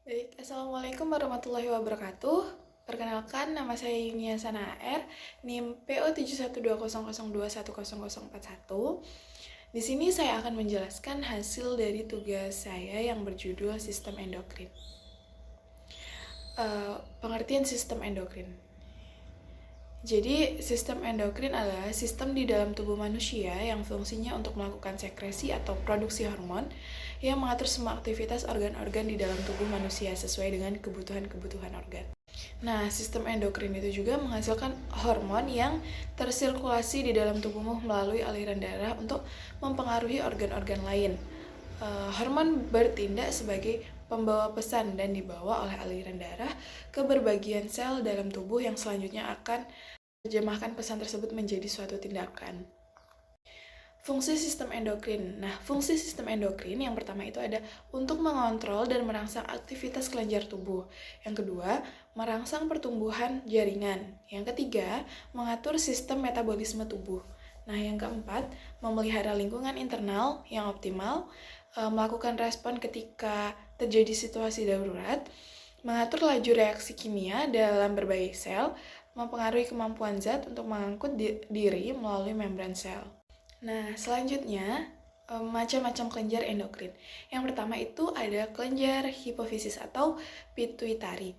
Baik, Assalamualaikum warahmatullahi wabarakatuh. Perkenalkan, nama saya Yunia Sana AR, NIM PO 71200210041. Di sini saya akan menjelaskan hasil dari tugas saya yang berjudul Sistem Endokrin. Pengertian sistem endokrin. Jadi, sistem endokrin adalah sistem di dalam tubuh manusia yang fungsinya untuk melakukan sekresi atau produksi hormon yang mengatur semua aktivitas organ-organ di dalam tubuh manusia sesuai dengan kebutuhan-kebutuhan organ. Nah, sistem endokrin itu juga menghasilkan hormon yang tersirkulasi di dalam tubuhmu melalui aliran darah untuk mempengaruhi organ-organ lain. Hormon bertindak sebagai pembawa pesan dan dibawa oleh aliran darah ke berbagian sel dalam tubuh yang selanjutnya akan menerjemahkan pesan tersebut menjadi suatu tindakan. Fungsi sistem endokrin. Nah, fungsi sistem endokrin yang pertama itu ada untuk mengontrol dan merangsang aktivitas kelenjar tubuh. Yang kedua, merangsang pertumbuhan jaringan. Yang ketiga, mengatur sistem metabolisme tubuh. Nah, yang keempat, memelihara lingkungan internal yang optimal, melakukan respon ketika terjadi situasi darurat, mengatur laju reaksi kimia dalam berbagai sel, mempengaruhi kemampuan zat untuk mengangkut diri melalui membran sel. Nah, selanjutnya macam-macam kelenjar endokrin. Yang pertama itu ada kelenjar hipofisis atau pituitari.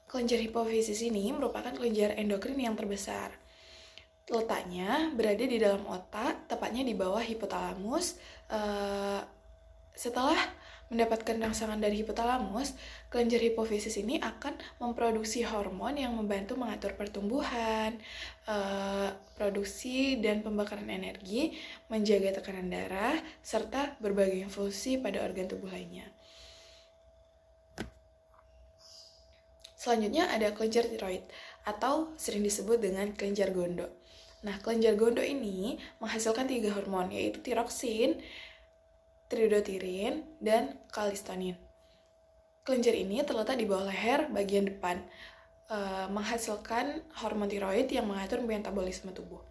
Kelenjar hipofisis ini merupakan kelenjar endokrin yang terbesar. Letaknya berada di dalam otak, tepatnya di bawah hipotalamus. Setelah mendapatkan rangsangan dari hipotalamus, kelenjar hipofisis ini akan memproduksi hormon yang membantu mengatur pertumbuhan, produksi dan pembakaran energi, menjaga tekanan darah, serta berbagai fungsi pada organ tubuh lainnya. Selanjutnya ada kelenjar tiroid atau sering disebut dengan kelenjar gondo. Nah, kelenjar gondo ini menghasilkan 3 hormon, yaitu tiroksin, tridothirin, dan kalistonin. Kelenjar ini terletak di bawah leher bagian depan, menghasilkan hormon tiroid yang mengatur metabolisme tubuh.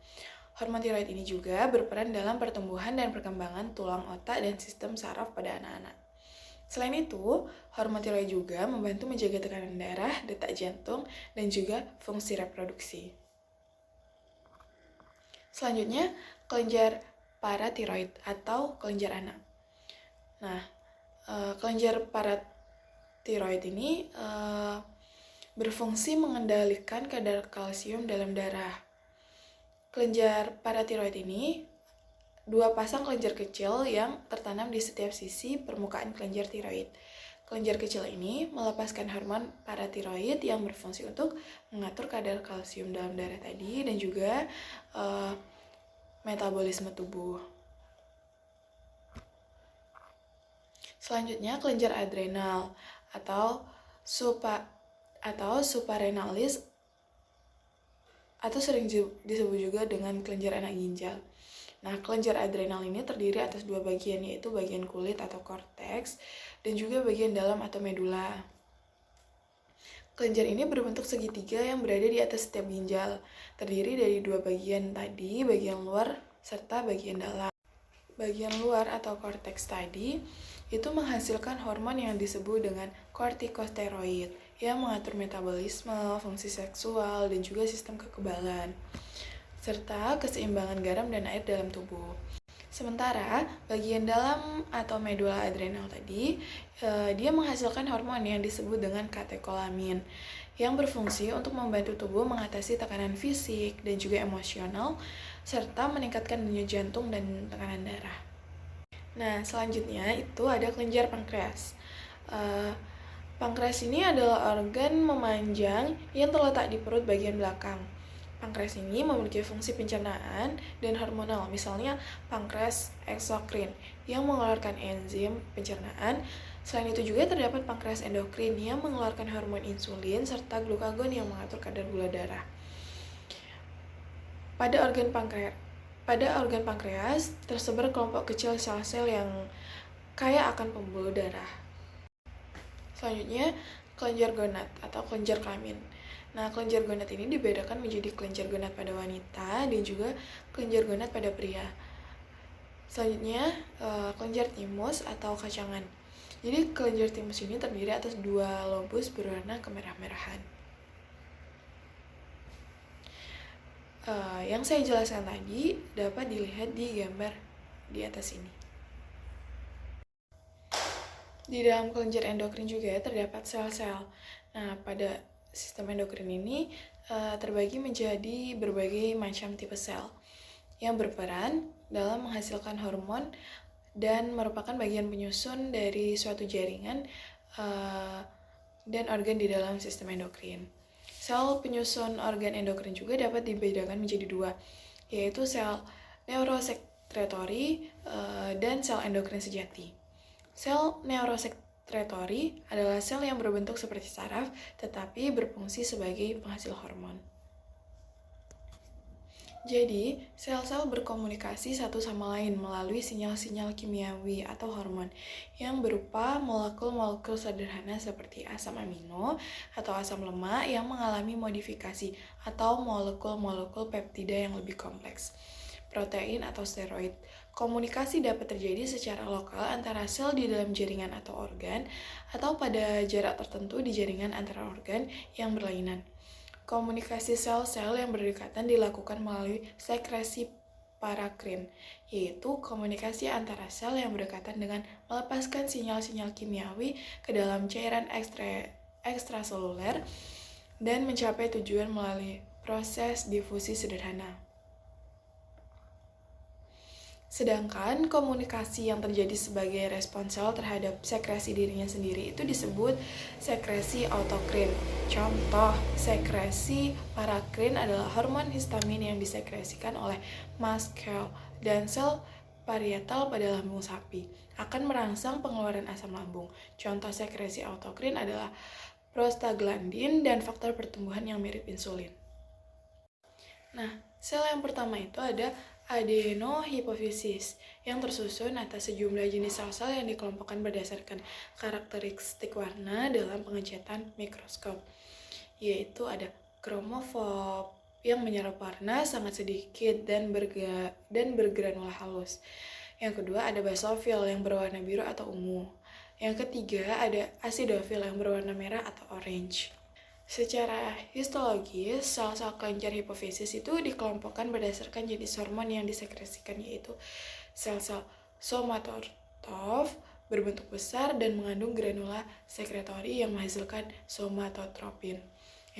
Hormon tiroid ini juga berperan dalam pertumbuhan dan perkembangan tulang otak dan sistem saraf pada anak-anak. Selain itu, hormon tiroid juga membantu menjaga tekanan darah, detak jantung, dan juga fungsi reproduksi. Selanjutnya, kelenjar paratiroid atau kelenjar anak. Nah, kelenjar paratiroid ini berfungsi mengendalikan kadar kalsium dalam darah. Kelenjar paratiroid ini 2 pasang kelenjar kecil yang tertanam di setiap sisi permukaan kelenjar tiroid. Kelenjar kecil ini melepaskan hormon paratiroid yang berfungsi untuk mengatur kadar kalsium dalam darah tadi dan juga metabolisme tubuh. Selanjutnya, kelenjar adrenal atau suprarenalis atau sering disebut juga dengan kelenjar anak ginjal. Nah, kelenjar adrenal ini terdiri atas 2 bagian, yaitu bagian kulit atau korteks dan juga bagian dalam atau medula. Kelenjar ini berbentuk segitiga yang berada di atas setiap ginjal, terdiri dari 2 bagian tadi, bagian luar serta bagian dalam. Bagian luar atau korteks tadi itu menghasilkan hormon yang disebut dengan kortikosteroid yang mengatur metabolisme, fungsi seksual, dan juga sistem kekebalan, serta keseimbangan garam dan air dalam tubuh. Sementara bagian dalam atau medula adrenal tadi, dia menghasilkan hormon yang disebut dengan katekolamin yang berfungsi untuk membantu tubuh mengatasi tekanan fisik dan juga emosional, serta meningkatkan denyut jantung dan tekanan darah. Nah, selanjutnya itu ada kelenjar pankreas. Pankreas ini adalah organ memanjang yang terletak di perut bagian belakang. Pankreas ini memiliki fungsi pencernaan dan hormonal, misalnya pankreas eksokrin yang mengeluarkan enzim pencernaan. Selain itu juga terdapat pankreas endokrin yang mengeluarkan hormon insulin serta glukagon yang mengatur kadar gula darah. Pada organ pankreas tersebar kelompok kecil sel-sel yang kaya akan pembuluh darah. Selanjutnya, kelenjar gonad atau kelenjar kelamin. Nah, kelenjar gonad ini dibedakan menjadi kelenjar gonad pada wanita dan juga kelenjar gonad pada pria. Selanjutnya, kelenjar timus atau kacangan. Jadi kelenjar timus ini terdiri atas 2 lobus berwarna kemerah-merahan. Yang saya jelaskan tadi dapat dilihat di gambar di atas ini. Di dalam kelenjar endokrin juga terdapat sel-sel. Nah, pada sistem endokrin ini terbagi menjadi berbagai macam tipe sel yang berperan dalam menghasilkan hormon dan merupakan bagian penyusun dari suatu jaringan dan organ di dalam sistem endokrin. Sel penyusun organ endokrin juga dapat dibedakan menjadi 2, yaitu sel neurosekretory dan sel endokrin sejati. Sel neurosekretory adalah sel yang berbentuk seperti saraf, tetapi berfungsi sebagai penghasil hormon. Jadi, sel-sel berkomunikasi satu sama lain melalui sinyal-sinyal kimiawi atau hormon yang berupa molekul-molekul sederhana seperti asam amino atau asam lemak yang mengalami modifikasi atau molekul-molekul peptida yang lebih kompleks, protein atau steroid. Komunikasi dapat terjadi secara lokal antara sel di dalam jaringan atau organ atau pada jarak tertentu di jaringan antara organ yang berlainan. Komunikasi sel-sel yang berdekatan dilakukan melalui sekresi parakrin, yaitu komunikasi antara sel yang berdekatan dengan melepaskan sinyal-sinyal kimiawi ke dalam cairan ekstraseluler dan mencapai tujuan melalui proses difusi sederhana. Sedangkan komunikasi yang terjadi sebagai respons sel terhadap sekresi dirinya sendiri itu disebut sekresi autokrin. Contoh, sekresi parakrin adalah hormon histamin yang disekresikan oleh muscle dan sel parietal pada lambung sapi akan merangsang pengeluaran asam lambung. Contoh sekresi autokrin adalah prostaglandin dan faktor pertumbuhan yang mirip insulin. Nah, sel yang pertama itu ada adenohipofisis yang tersusun atas sejumlah jenis sel-sel yang dikelompokkan berdasarkan karakteristik warna dalam pengecatan mikroskop, yaitu ada kromofob yang menyerap warna sangat sedikit dan bergranula halus. Yang kedua ada basofil yang berwarna biru atau ungu. Yang ketiga ada asidofil yang berwarna merah atau orange. Secara histologis, sel-sel kelenjar hipofisis itu dikelompokkan berdasarkan jenis hormon yang disekresikan, yaitu sel-sel somatotroph berbentuk besar dan mengandung granula sekretori yang menghasilkan somatotropin.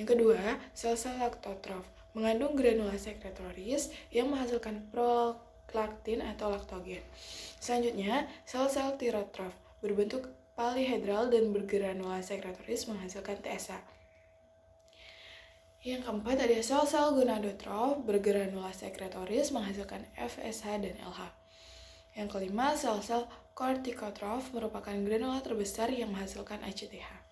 Yang kedua, sel-sel laktotroph mengandung granula sekretoris yang menghasilkan prolaktin atau laktogen. Selanjutnya, sel-sel tirotrof berbentuk palihedral dan bergranula sekretoris menghasilkan TSA. Yang keempat ada sel-sel gonadotrof bergranula sekretoris menghasilkan FSH dan LH. Yang kelima, sel-sel kortikotrof merupakan granula terbesar yang menghasilkan ACTH.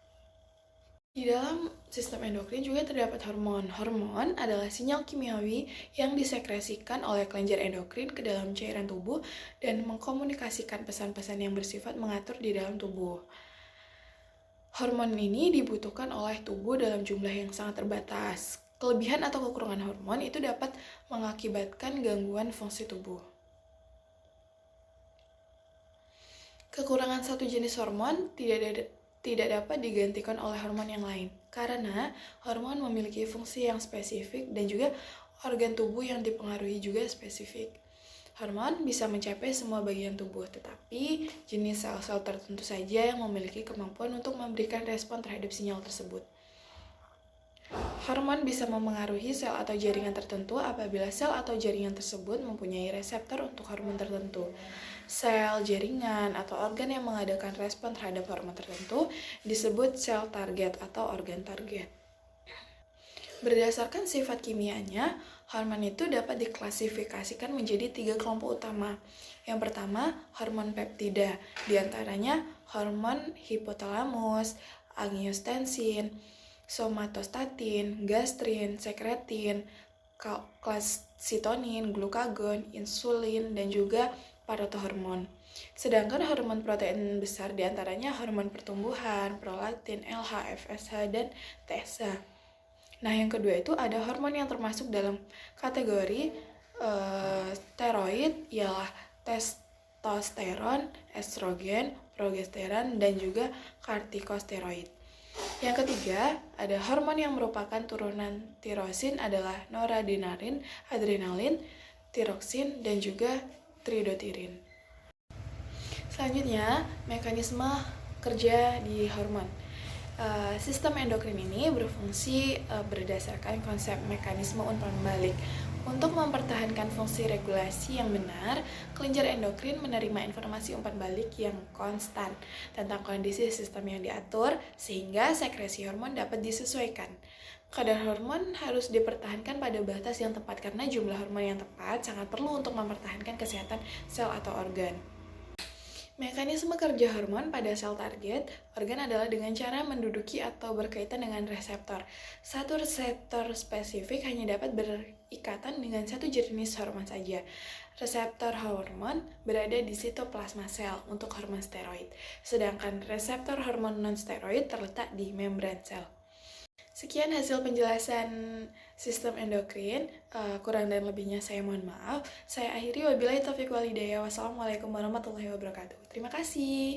Di dalam sistem endokrin juga terdapat hormon. Hormon adalah sinyal kimiawi yang disekresikan oleh kelenjar endokrin ke dalam cairan tubuh dan mengkomunikasikan pesan-pesan yang bersifat mengatur di dalam tubuh. Hormon ini dibutuhkan oleh tubuh dalam jumlah yang sangat terbatas. Kelebihan atau kekurangan hormon itu dapat mengakibatkan gangguan fungsi tubuh. Kekurangan satu jenis hormon tidak dapat digantikan oleh hormon yang lain, karena hormon memiliki fungsi yang spesifik dan juga organ tubuh yang dipengaruhi juga spesifik. Hormon bisa mencapai semua bagian tubuh, tetapi jenis sel-sel tertentu saja yang memiliki kemampuan untuk memberikan respon terhadap sinyal tersebut. Hormon bisa memengaruhi sel atau jaringan tertentu apabila sel atau jaringan tersebut mempunyai reseptor untuk hormon tertentu. Sel, jaringan, atau organ yang mengadakan respon terhadap hormon tertentu disebut sel target atau organ target. Berdasarkan sifat kimianya, hormon itu dapat diklasifikasikan menjadi 3 kelompok utama. Yang pertama, hormon peptida, diantaranya hormon hipotalamus, angiostensin, somatostatin, gastrin, sekretin, kalsitonin, glukagon, insulin, dan juga parotohormon. Sedangkan hormon protein besar diantaranya hormon pertumbuhan, prolaktin, LH, FSH, dan TSH. Nah, yang kedua itu ada hormon yang termasuk dalam kategori steroid, ialah testosteron, estrogen, progesteron, dan juga kortikosteroid. Yang ketiga, ada hormon yang merupakan turunan tirosin adalah noradrenalin, adrenalin, tiroksin, dan juga tridotirin. Selanjutnya, mekanisme kerja di hormon. Sistem endokrin ini berfungsi berdasarkan konsep mekanisme umpan balik. Untuk mempertahankan fungsi regulasi yang benar, kelenjar endokrin menerima informasi umpan balik yang konstan tentang kondisi sistem yang diatur, sehingga sekresi hormon dapat disesuaikan. Kadar hormon harus dipertahankan pada batas yang tepat karena jumlah hormon yang tepat sangat perlu untuk mempertahankan kesehatan sel atau organ. Mekanisme kerja hormon pada sel target organ adalah dengan cara menduduki atau berkaitan dengan reseptor. Satu reseptor spesifik hanya dapat berikatan dengan satu jenis hormon saja. Reseptor hormon berada di sitoplasma sel untuk hormon steroid, sedangkan reseptor hormon non-steroid terletak di membran sel. Sekian hasil penjelasan sistem endokrin, kurang dan lebihnya saya mohon maaf. Saya akhiri, wabillahi taufiq wal hidayah. Wassalamualaikum warahmatullahi wabarakatuh. Terima kasih.